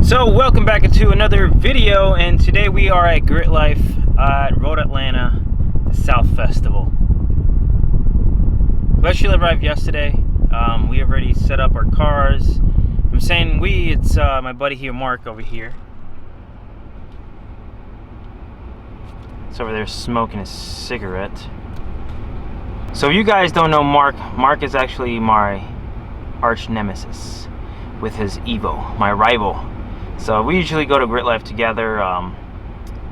So welcome back into another video, and today we are at Gridlife at Road Atlanta South Festival. We actually arrived yesterday. We have already set up our cars. I'm saying we, it's my buddy here, Mark, over here. It's over there smoking a cigarette. So if you guys don't know Mark is actually my arch nemesis with his Evo, my rival. So we usually go to Gridlife together.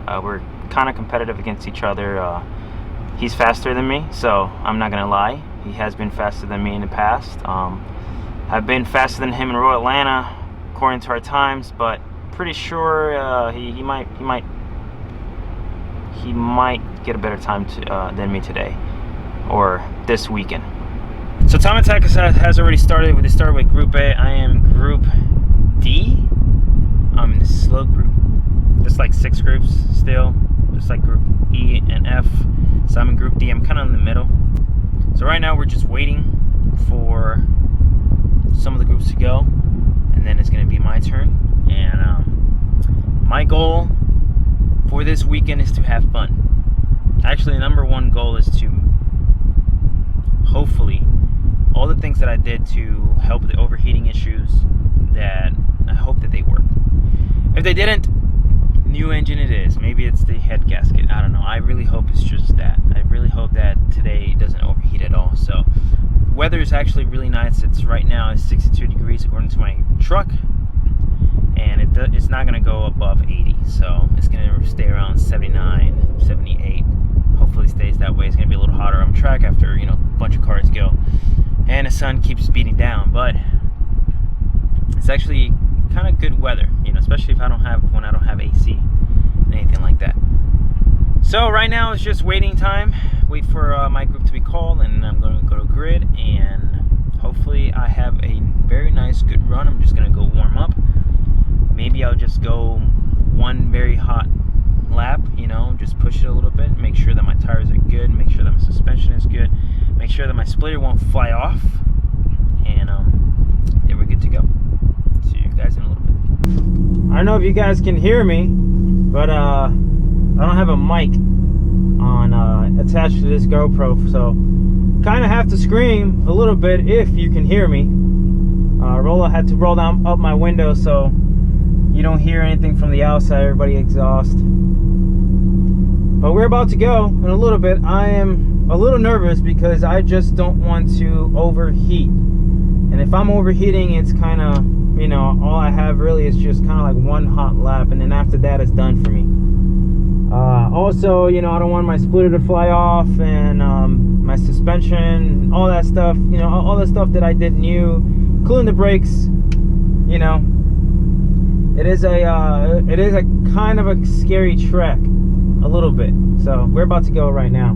We're kind of competitive against each other. He's faster than me, so I'm not gonna lie. He has been faster than me in the past. I've been faster than him in Road Atlanta, according to our times, but pretty sure he might get a better time than me today or this weekend. So time attack has already started. They started with Group A. I am Group D. I'm in the slow group. There's like 6 groups still, just like Group E and F. So I'm in Group D. I'm kind of in the middle. So right now we're just waiting for some of the groups to go, and then it's going to be my turn. And my goal for this weekend is to have fun. Actually, the number one goal is to hopefully all the things that I did to help with the overheating issues, that I hope that they work. If they didn't, new engine it is. Maybe it's the head gasket. I don't know. I really hope it's just that. I really hope that today it doesn't overheat at all. So the weather is actually really nice. It's right now it's 62 degrees according to my truck, and it's not going to go above 80. So it's going to stay around 79, 78. Hopefully it stays that way. It's going to be a little hotter on track after, you know, a bunch of cars go. And the sun keeps beating down, but it's actually kind of good weather, you know, especially when I don't have AC and anything like that. So right now it's just waiting time. Wait for my group to be called, and I'm going to go to grid, and hopefully I have a very nice good run. I'm just going to go warm up. Maybe I'll just go one very hot lap, you know, just push it a little bit, make sure that my tires are good, make sure that my suspension is good, make sure that my splitter won't fly off, and then we're good to go. See you guys in a little bit. I don't know if you guys can hear me, but I don't have a mic on attached to this GoPro, so kind of have to scream a little bit if you can hear me. Rolla had to roll down up my window so you don't hear anything from the outside, everybody exhaust. But we're about to go in a little bit. I am a little nervous because I just don't want to overheat. And if I'm overheating, it's kind of, you know, all I have really is just kind of like one hot lap, and then after that it's done for me. Also, you know, I don't want my splitter to fly off, and my suspension, all that stuff, you know, all the stuff that I did new, including the brakes, you know. It is a kind of a scary trek, a little bit. So we're about to go right now.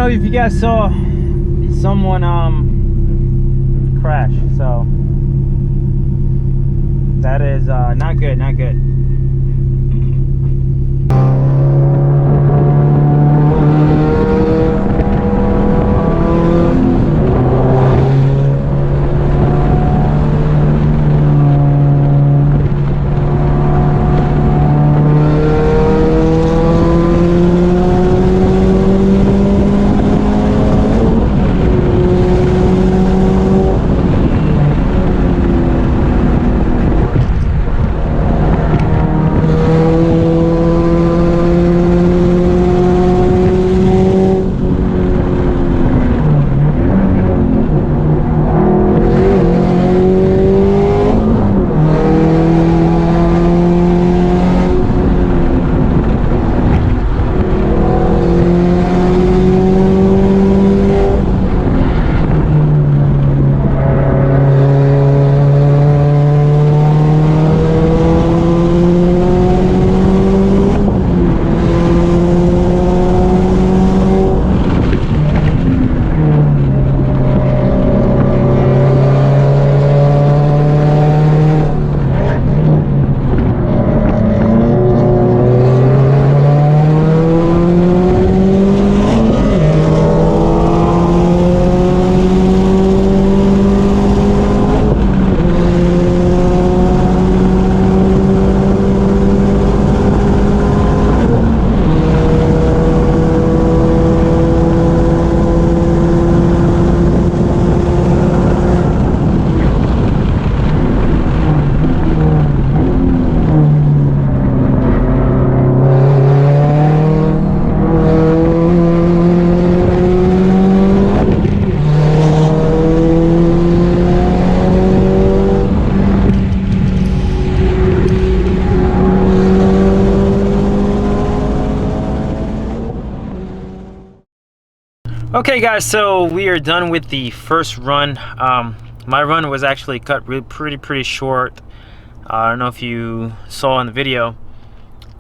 If you guys saw someone crash, so that is not good, not good. Okay guys, so we are done with the first run. My run was actually cut pretty short. I don't know if you saw in the video.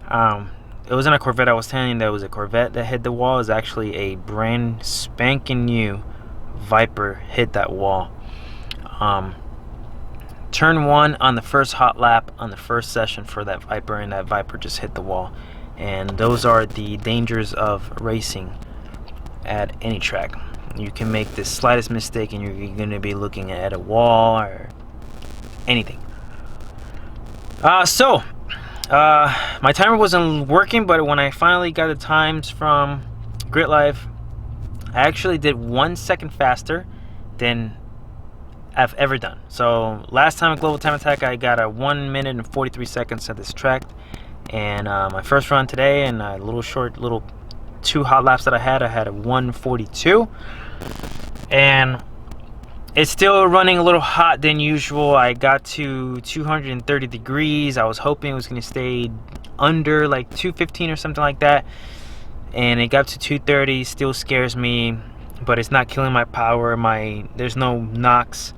It wasn't a Corvette I was telling you that was a Corvette that hit the wall. It was actually a brand spanking new Viper hit that wall. Turn 1 on the first hot lap on the first session for that Viper, and that Viper just hit the wall. And those are the dangers of racing at any track. You can make the slightest mistake and you're going to be looking at a wall or anything. My timer wasn't working, but when I finally got the times from Gridlife, I actually did 1 second faster than I've ever done. So last time at Global Time Attack, I got a 1 minute and 43 seconds at this track, and my first run today, and a little 2 hot laps that I had a 1:42, and it's still running a little hot than usual. I got to 230 degrees. I was hoping it was going to stay under like 215 or something like that, and it got to 230. Still scares me, but it's not killing my power. There's no knocks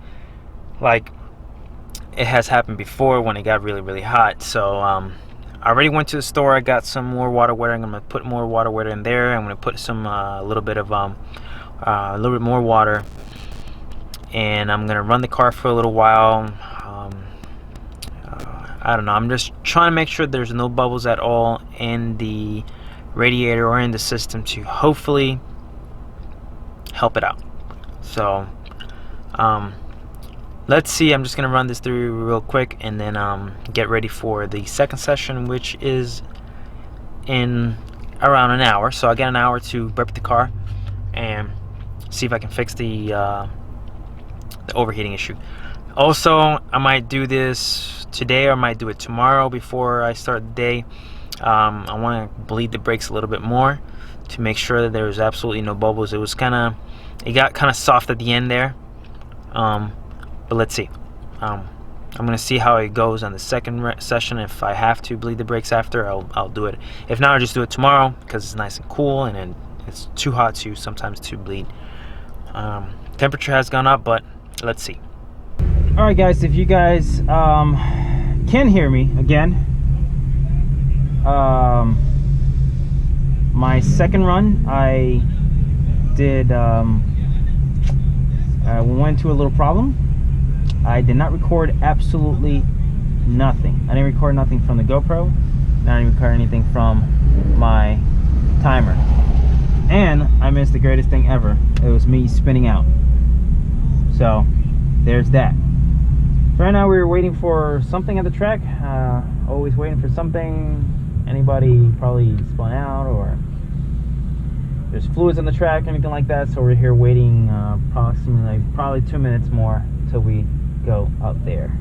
like it has happened before when it got really hot. So I already went to the store. I got some more water wetter. I'm gonna put more water wetter in there. I'm gonna put some a little bit more water, and I'm gonna run the car for a little while. I don't know. I'm just trying to make sure there's no bubbles at all in the radiator or in the system to hopefully help it out. So let's see. I'm just gonna run this through real quick and then get ready for the second session, which is in around an hour. So I got an hour to prep the car and see if I can fix the overheating issue. Also, I might do this today or I might do it tomorrow before I start the day. I want to bleed the brakes a little bit more to make sure that there's absolutely no bubbles. It got kind of soft at the end there. But let's see. I'm gonna see how it goes on the second session. If I have to bleed the brakes after, I'll do it. If not, I'll just do it tomorrow because it's nice and cool, and then it's too hot sometimes to bleed. Temperature has gone up, but let's see. All right, guys. If you guys can hear me again, my second run, I did. I went into a little problem. I did not record absolutely nothing. I didn't record nothing from the GoPro. I didn't record anything from my timer. And I missed the greatest thing ever. It was me spinning out. So there's that. So right now we're waiting for something at the track. Always waiting for something. Anybody probably spun out, or there's fluids on the track, anything like that. So we're here waiting approximately probably 2 minutes more till we go out there.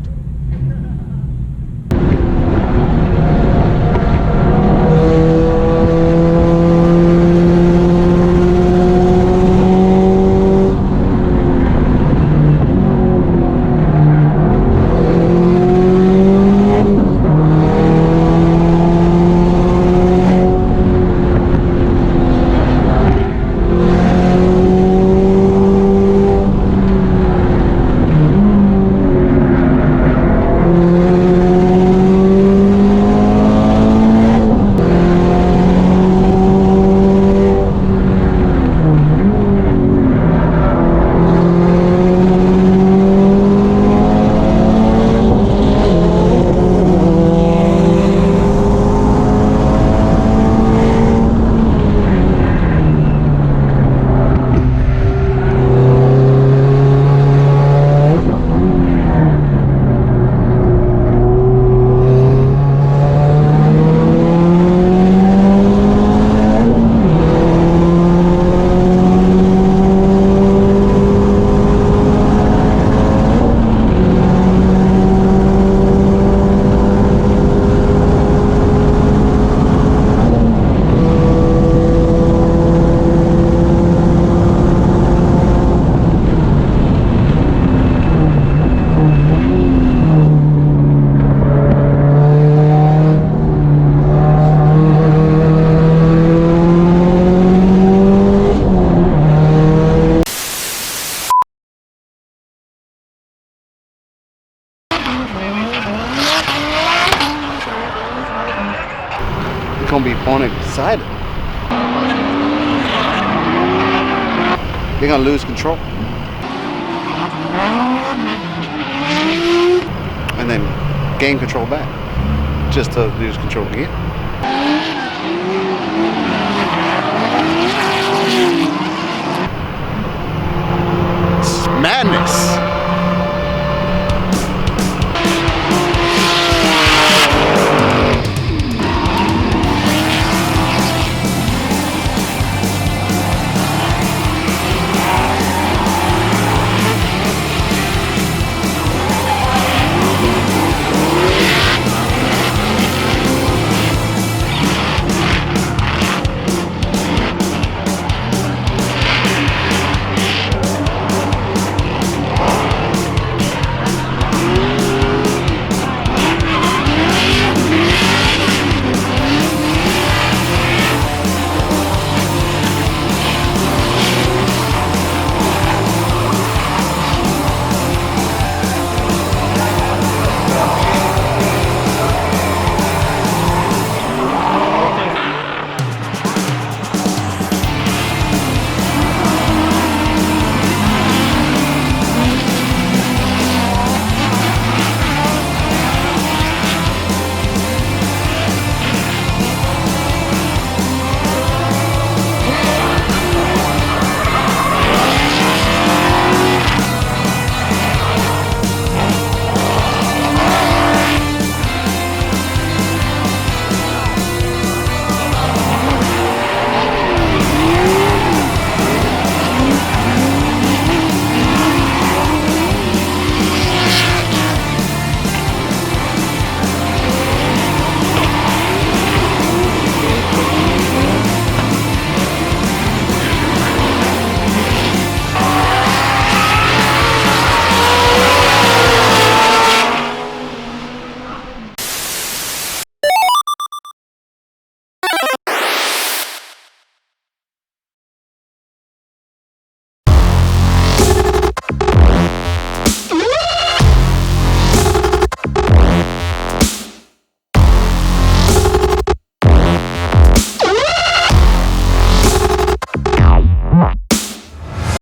They're going to lose control. And then gain control back. Just to lose control again.